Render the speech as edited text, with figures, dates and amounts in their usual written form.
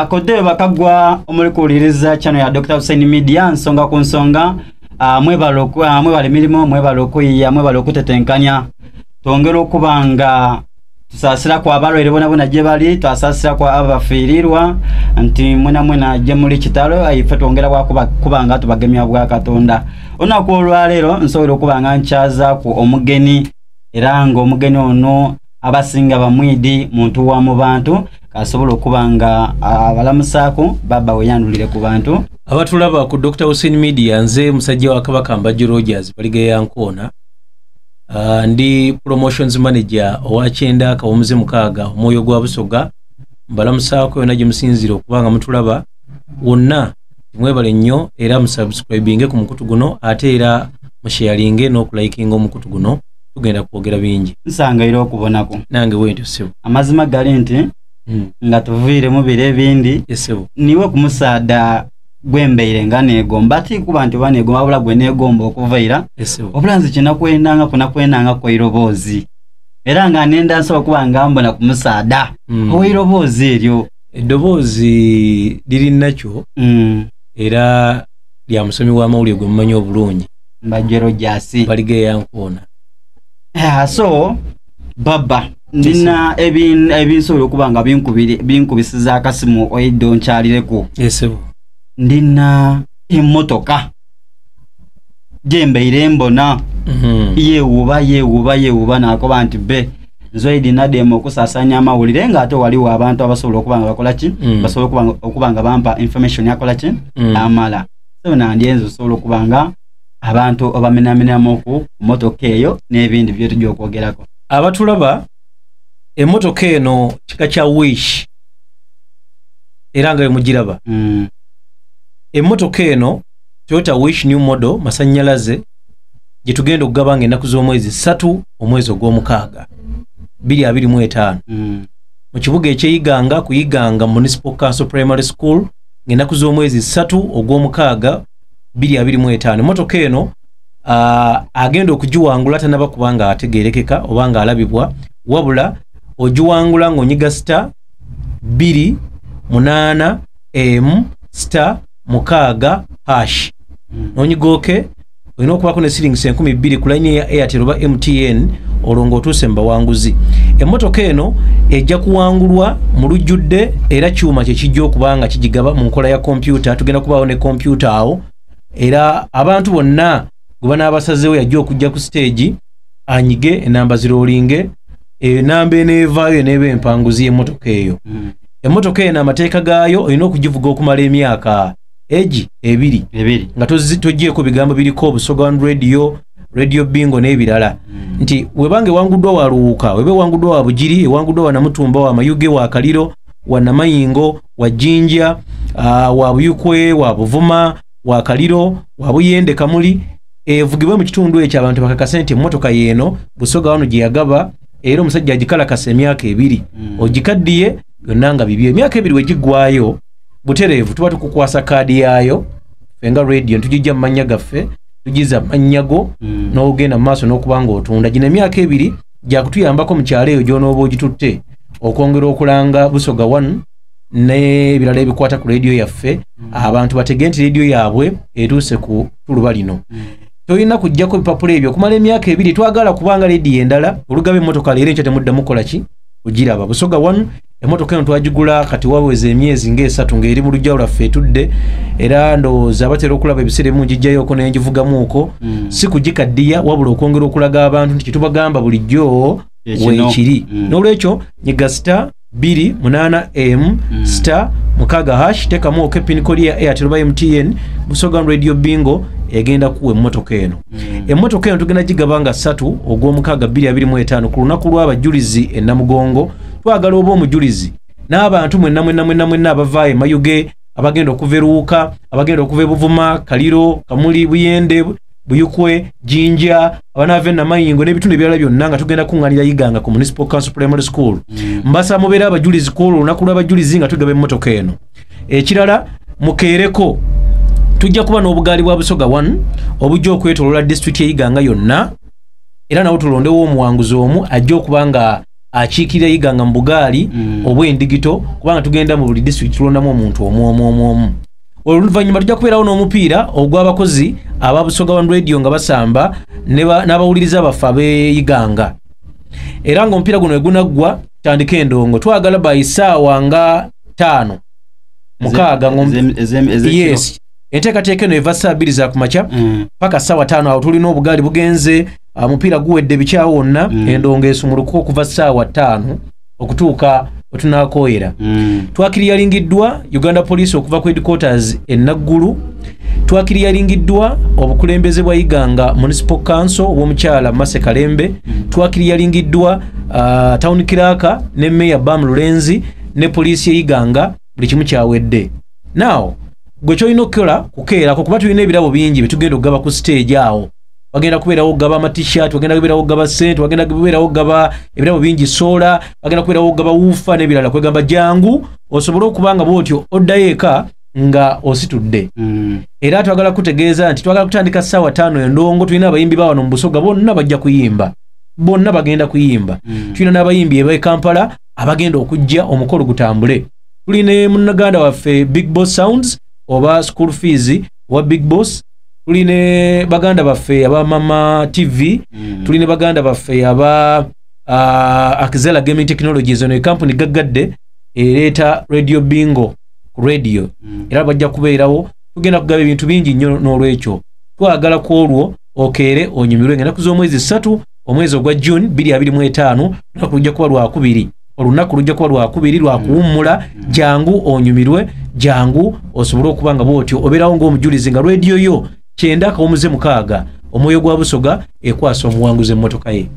Kodde bakagwa omulikuuliriza channel ya Dr. Hussein Media nsonga ku nsonga mwebale milimo mwebale okuyiya mwebale okutetenkanya twongera okubanga tusasira kwa abalwaire bona gye bali twasasira kwa abafiirirwa nti mwena gye muli kitalo ayife twongera kubanga tubagemya bwa Katonda onaku olwaleero nsobola okubanga nkyaza ku omugeni era nga omugeni ono abasinga bamwidi muntu wa mu bantu kasobola okubanga abalamusaako baba weyandulire ku bantu abatulaba ku Dr. Hussein Media nze musajja wa Kabaka Mbajju Rogers balige yankona ndi promotions manager owa Kyenda Kawomuze Mukaaga omwoyo gwa Busoga mbalamusaako yona gye musinzire okubanga mutulaba wonna mwebale nnyo era musubscribinge ku mukutu guno ate era musharinge n'okulayikinga omukutu guno tugenda kwogera bingi nsangayira okubonako nange wentyo sebo amazima gali nti nga tuviire mu bire bindi yesebo niwe kumusaada gwembeire nga negomba ati kuba nti banegomba abula gwe negomba okuvaira obulanzi kinakwendanga kunakwendanga kwa irobozi era nga nenda nsaba kuba nga mbona kumusaada owirobozi eryo eddobozi liri nakyo era lya musomi wa mawulire gwe mumanyi obulungi Mbajjero Jasi balige yankona so baba nina ebinsobola okubanga binkubisiza akasimu oiddo nkyalireko yesebo ndina emmotoka gyembeire mbona yeewuba nakoba nti be nzoidi nademo okusasanya amawulire nga ate waliwo abantu abasobola okubanga bakola ki basobola okubanga bampa information yakola ki amala so nandyenzo sobola okubanga abantu abamenamenamu ku motoka eyo n'ebindi byetujja okwogerako abatulaba emmotoka eno kika kya Wish era nga mugiraba emmotoka eno Toyota Wish new model masannyalaze gye tugenda okugabanga ennaku z'omwezi 3 omwezi ogw'omukaaga 2025 mu kibuga ekyeyiganga kuyiganga Municipal Council Primary School ng'ennaku z'omwezi 3 ogw'omukaaga 2025 emmotoka eno agenda okugiwangula tanaba kubanga ategerekeka obanga alabibwa wabula ogiwangula ng'onyiga star 2 8 star mukaaga hash nonyigoke olina okubako ne shillings 20,000 ku line ya Airtel oba MTN olongo otuuse mbawanguzi emmotoka eno ejja kuwangulwa mu lujjudde era kyuma kye kijja okubanga kigigaba mu nkola ya computer tugenda kubaawo ne computer awo era abantu bonna gwe banaabasazeewo yajja okujja ku stage anyige enamba zirolinge enamba eneevaayo eneeba empanguzi y'emmotoka eyo emmotoka eno amateeka gaayo olina okugivuga okumala emyaka egi 2 nga togyeko bigambo biriko Busoga One radio bingo n'ebirala nti webange wanguddwa wa Luuka webe wanguddwa wa Bugiri wanguddwa wa Namutumba wa Mayuge wa Kaliro wa Namayingo wa Jinja wa Buyukwe wa Buvuma wa Kaliro wa Buyende Kamuli evugibwe mu kitundu ekyo abantu bakakase nti emmotoka yeno Busoga wano gye yagaba era omusajja agikalakasa emyaka 2 ogikaddiye yonna nga bibye emyaka 2 wegigwayo butereevu tuba tukukwasa kaadi yaayo fenga radio ntugijja mu mannya gaffe tugiza mannyago n'ogenda mu maaso n'okubanga otunda gino emyaka 2 gyakutuyambako mu kyalo eyo gy'onooba ogitutte okwongera okulanga Busoga 1 n'ebirala ebikwata ku radio yaffe abantu batege nti radio yaabwe etuuse ku tuluba lino toyina kujjako bipapula ebyo okumala emyaka 2 twagala kubanga radio endala olugabe emmotoka leero ekyo temuddamu kukola ki ogiraba Busoga 1 emmotoka eno twagigula kati waweze emyezi ng'esatu ng'eri mu lujja lwaffe etudde era ndowooza batera okulaba ebiseera ebimu gijjayoko n'engivugamuuko si kugikaddiya wabula okwongera okulaga abantu nti kitubagamba bulijjo weekiri n'olwekyo nyiga star 2 star mukaaga hash tekamu oke pin kodi ya Airtel oba MTN Busoga Radio bingo egenda kuwa emmotoka eno emmotoka eno tugenda gigabanga 3 ogw'omukaaga 2025 ku lunaku lw'abajulizi e Namugongo twagala oba omujulizi n'abantu mwenna abavaayo e Mayuge abagenda okuva Luuka abagenda okuva e Buvuma Kaliro Kamuli Buyende Buyukwe Jinja abanaava e Namayingo n'ebitundu ebirala byonna nga tugenda kuŋŋaanira yiganga ku Municipal Council Primary School mbasa mubeera abajulizi ku olunaku lw'abajulizi nga tugaba emmotoka eno ekirala mukeereko tujja kuba n'obugaali bwa Busoga 1 obujja okwetoloola district eyiganga yonna era nawo tulondewo omuwanguzi omu ajja okubanga akiikirira Iganga mu Bugaali obw'endigito kubanga tugenda mu buli district tulondamu omuntu omu. Oluvannyuma tujja kubeerawo n'omupiira ogw'abakozi aba Busoga One Radio nga basamba n'abawuliriza baffe ab'Iganga. Era ng'omupiira guno egunaggwa tandika endongo twagala bayisaawa nga 5 6 yes enteekateeka eno eva saa 2 za kumakya paka saawa 5 awo tulina obugaali bugenze omupiira guwedde bikya wonna endongo esumulukuka okuva saawa 5 okutuuka wetunakooyera. Twakiriyalingiddwa Uganda Police okuva ku headquarters Naggulu. Twakiriyalingiddwa obukulembeze bwa Iganga Municipal Council w'omukyala Mase Kalembe. Twakiriyalingiddwa Town Kiraka ne Mayor Bam Lulenzi ne police ye Iganga buli kimu kyawedde. Now gwe kyolina okukola kukeerako kuba tulina ebirabo bingi bitugenda okugaba ku stage awo. Bagenda kubeerawo ogaba ama-t-shirt, bagenda kubeerawo ogaba ssente, bagenda kubeerawo ogaba ebirabo bingi sola, bagenda kubeerawo ogaba wuufa n'ebirala. Kwegamba jangu osobole okubanga bw'otyo oddayo eka nga ositudde. Era twagala kutegeeza nti twagala kutandika saawa 5 endongo. Tulina abayimbi ba wano mu Busoga bonna bajja kuyimba, bonna bagenda kuyimba. Tulina n'abayimbi ebe Kampala abagenda okujja omukolo gutambule. Tulina munnaganda waffe Big Boss Sounds oba school fees wa Big Boss. Tuline baganda baffe aba Mama TV, tuline baganda baffe aba Akizela Gaming Technologies ono company gaggadde ereeta Radio Bingo radio. Era bajja kubeerawo tugenda kugaba ebintu bingi nnyo n'olwekyo twagala ku olwo okeere onyumirwe ngenda kuza omwezi 3 omwezi ogwa June 2025 nakujja kuba lwakubiri. Olunaku lujja kuba lwakubiri lwa kuwummula. Jangu onyumirwe, jangu osobole okubanga bw'otyo obeerawo ng'omujulizi nga radio yo 9 kawumuze 6 omwoyo gwa Busoga ekwasa omuwanguzi emmotoka ye.